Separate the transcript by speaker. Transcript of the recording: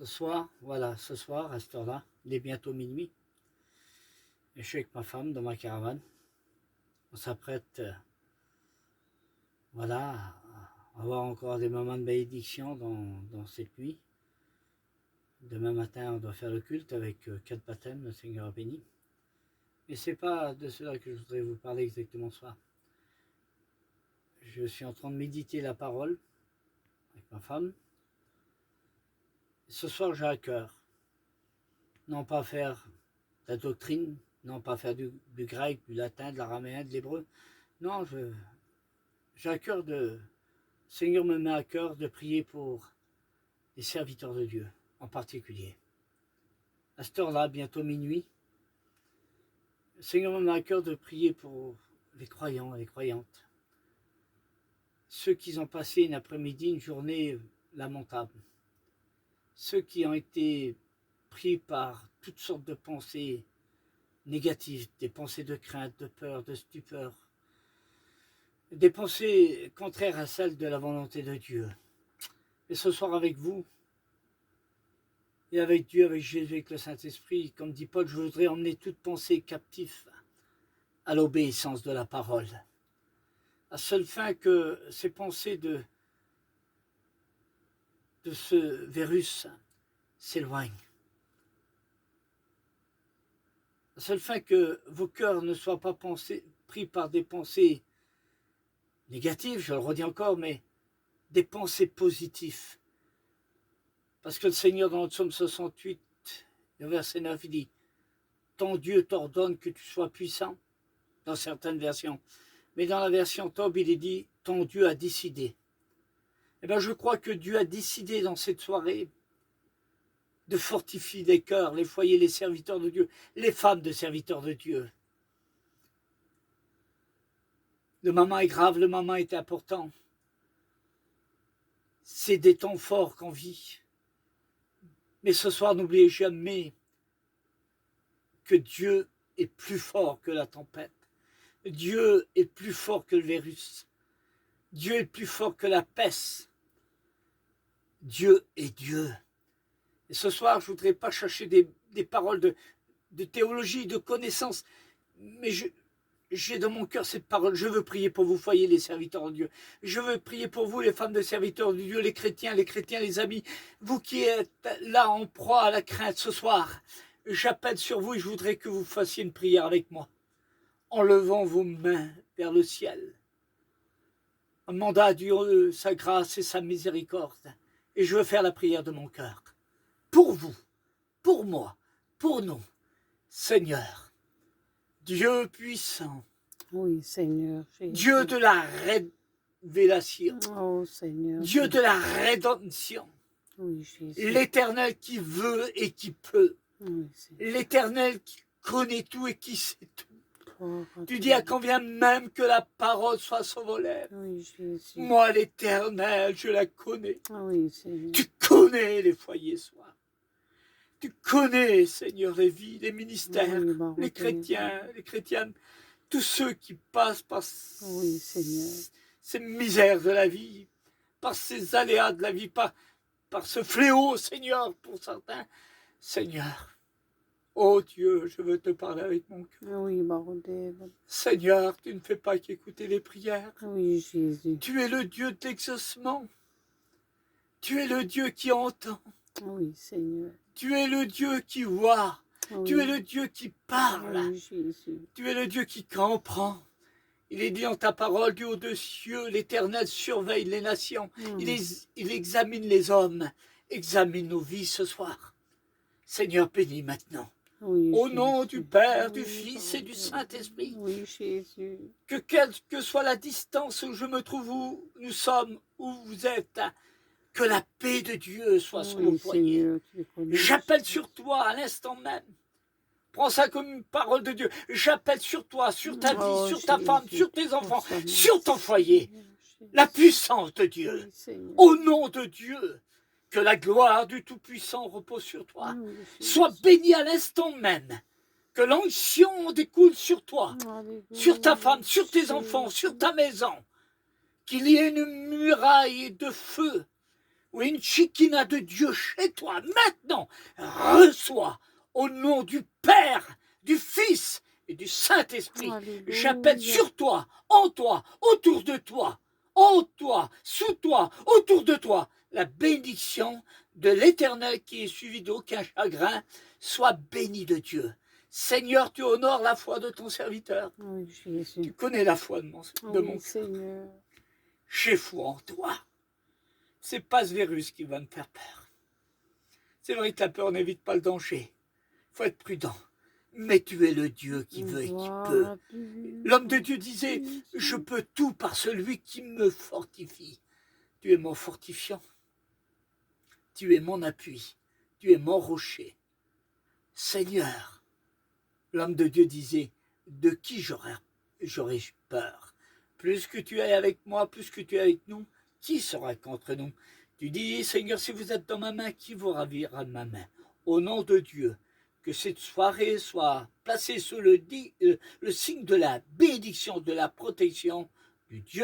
Speaker 1: Ce soir, voilà, ce soir, à cette heure-là, il est bientôt minuit. Et je suis avec ma femme dans ma caravane. On s'apprête, voilà, à avoir encore des moments de bénédiction dans cette nuit. Demain matin, on doit faire le culte avec 4 baptêmes, le Seigneur a béni. Mais c'est pas de cela que je voudrais vous parler exactement ce soir. Je suis en train de méditer la parole avec ma femme. Ce soir, j'ai à cœur, non pas faire de la doctrine, non pas faire du grec, du latin, de l'araméen, de l'hébreu. Non, j'ai à cœur le Seigneur me met à cœur de prier pour les serviteurs de Dieu, en particulier. À cette heure-là, bientôt minuit, le Seigneur me met à cœur de prier pour les croyants et les croyantes. Ceux qui ont passé une après-midi, une journée lamentable. Ceux qui ont été pris par toutes sortes de pensées négatives, des pensées de crainte, de peur, de stupeur, des pensées contraires à celles de la volonté de Dieu. Et ce soir avec vous, et avec Dieu, avec Jésus, avec le Saint-Esprit, comme dit Paul, je voudrais emmener toute pensée captive à l'obéissance de la parole, à seule fin que ces pensées de ce virus s'éloignent, à seule fin que vos cœurs ne soient pas pris par des pensées négatives, je le redis encore, mais des pensées positives. Parce que le Seigneur, dans le psaume 68, le verset 9, il dit « Ton Dieu t'ordonne que tu sois puissant », dans certaines versions. Mais dans la version Tob, il est dit « Ton Dieu a décidé ». Eh bien, je crois que Dieu a décidé dans cette soirée de fortifier les cœurs, les foyers, les serviteurs de Dieu, les femmes de serviteurs de Dieu. Le moment est grave, le moment est important. C'est des temps forts qu'on vit. Mais ce soir, n'oubliez jamais que Dieu est plus fort que la tempête. Dieu est plus fort que le virus. Dieu est plus fort que la peste. Dieu est Dieu. Et ce soir, je ne voudrais pas chercher des paroles de théologie, de connaissance, mais j'ai dans mon cœur cette parole. Je veux prier pour vous, foyers, les serviteurs de Dieu. Je veux prier pour vous, les femmes de serviteurs de Dieu, les chrétiens, les amis. Vous qui êtes là en proie à la crainte ce soir, j'appelle sur vous et je voudrais que vous fassiez une prière avec moi, en levant vos mains vers le ciel. Un mandat à Dieu, sa grâce et sa miséricorde. Et je veux faire la prière de mon cœur. Pour vous, pour moi, pour nous, Seigneur, Dieu puissant,
Speaker 2: oui, Seigneur,
Speaker 1: Dieu de la révélation,
Speaker 2: oh, Seigneur,
Speaker 1: Dieu de la rédemption,
Speaker 2: oui,
Speaker 1: l'Éternel qui veut et qui peut,
Speaker 2: oui,
Speaker 1: l'Éternel qui connaît tout et qui sait tout.
Speaker 2: Oh,
Speaker 1: Tu dis à combien même que la parole soit sur vos lèvres.
Speaker 2: Oui, Jésus.
Speaker 1: Moi, l'Éternel, je la connais.
Speaker 2: Oui, Seigneur.
Speaker 1: Tu connais les foyers soirs. Tu connais, Seigneur, les vies, les ministères,
Speaker 2: oui,
Speaker 1: les chrétiens, les chrétiennes, tous ceux qui passent par
Speaker 2: oui, Seigneur.
Speaker 1: ces misères de la vie, par ces aléas de la vie, par ce fléau, Seigneur, pour certains. Seigneur, oh Dieu, je veux te parler avec mon cœur.
Speaker 2: Oui,
Speaker 1: Seigneur, tu ne fais pas qu'écouter les prières.
Speaker 2: Oui, Jésus.
Speaker 1: Tu es le Dieu d'exaucement. Tu es le Dieu qui entend.
Speaker 2: Oui, Seigneur.
Speaker 1: Tu es le Dieu qui voit.
Speaker 2: Oui.
Speaker 1: Tu es le Dieu qui parle.
Speaker 2: Oui, Jésus.
Speaker 1: Tu es le Dieu qui comprend. Il est dit en ta parole du haut des cieux, l'Éternel surveille les nations. Il examine les hommes. Examine nos vies ce soir. Seigneur, bénis maintenant.
Speaker 2: Oui,
Speaker 1: Au
Speaker 2: Jésus.
Speaker 1: nom du Père, du
Speaker 2: Oui,
Speaker 1: Fils et du Saint-Esprit.
Speaker 2: Oui, Jésus.
Speaker 1: Que quelle que soit la distance où je me trouve, où nous sommes, où vous êtes, que la paix de Dieu soit sur vos foyers. J'appelle sur toi à l'instant même. Prends ça comme une parole de Dieu. J'appelle sur toi, sur ta vie, sur ta femme, sur tes enfants, sur ton foyer. La puissance de Dieu. Au nom de Dieu, que la gloire du Tout-Puissant repose sur toi. Sois béni à l'instant même. Que l'onction découle sur toi, sur ta femme, sur tes enfants, sur ta maison. Qu'il y ait une muraille de feu ou une chikina de Dieu chez toi, maintenant, reçois au nom du Père, du Fils et du Saint-Esprit. J'appelle
Speaker 2: Alléluia.
Speaker 1: sur toi, en toi, autour de toi, en toi, sous toi, autour de toi, la bénédiction de l'Éternel qui est suivie d'aucun chagrin. Sois béni de Dieu. Seigneur, tu honores la foi de ton serviteur.
Speaker 2: Oui,
Speaker 1: Tu
Speaker 2: Jésus.
Speaker 1: connais la foi de mon
Speaker 2: Oui,
Speaker 1: cœur.
Speaker 2: Seigneur.
Speaker 1: J'ai foi en toi. C'est pas ce virus qui va me faire peur. C'est vrai que la peur n'évite pas le danger. Il faut être prudent. Mais tu es le Dieu qui veut et qui peut.
Speaker 2: Gloire à Dieu.
Speaker 1: L'homme de Dieu disait, je peux tout par celui qui me fortifie. Tu es mon fortifiant. Tu es mon appui. Tu es mon rocher. Seigneur, l'homme de Dieu disait, de qui j'aurais peur? Plus que tu es avec moi, plus que tu es avec nous, qui sera contre nous? Tu dis, Seigneur, si vous êtes dans ma main, qui vous ravira de ma main? Au nom de Dieu, que cette soirée soit placée sous le signe de la bénédiction, de la protection du Dieu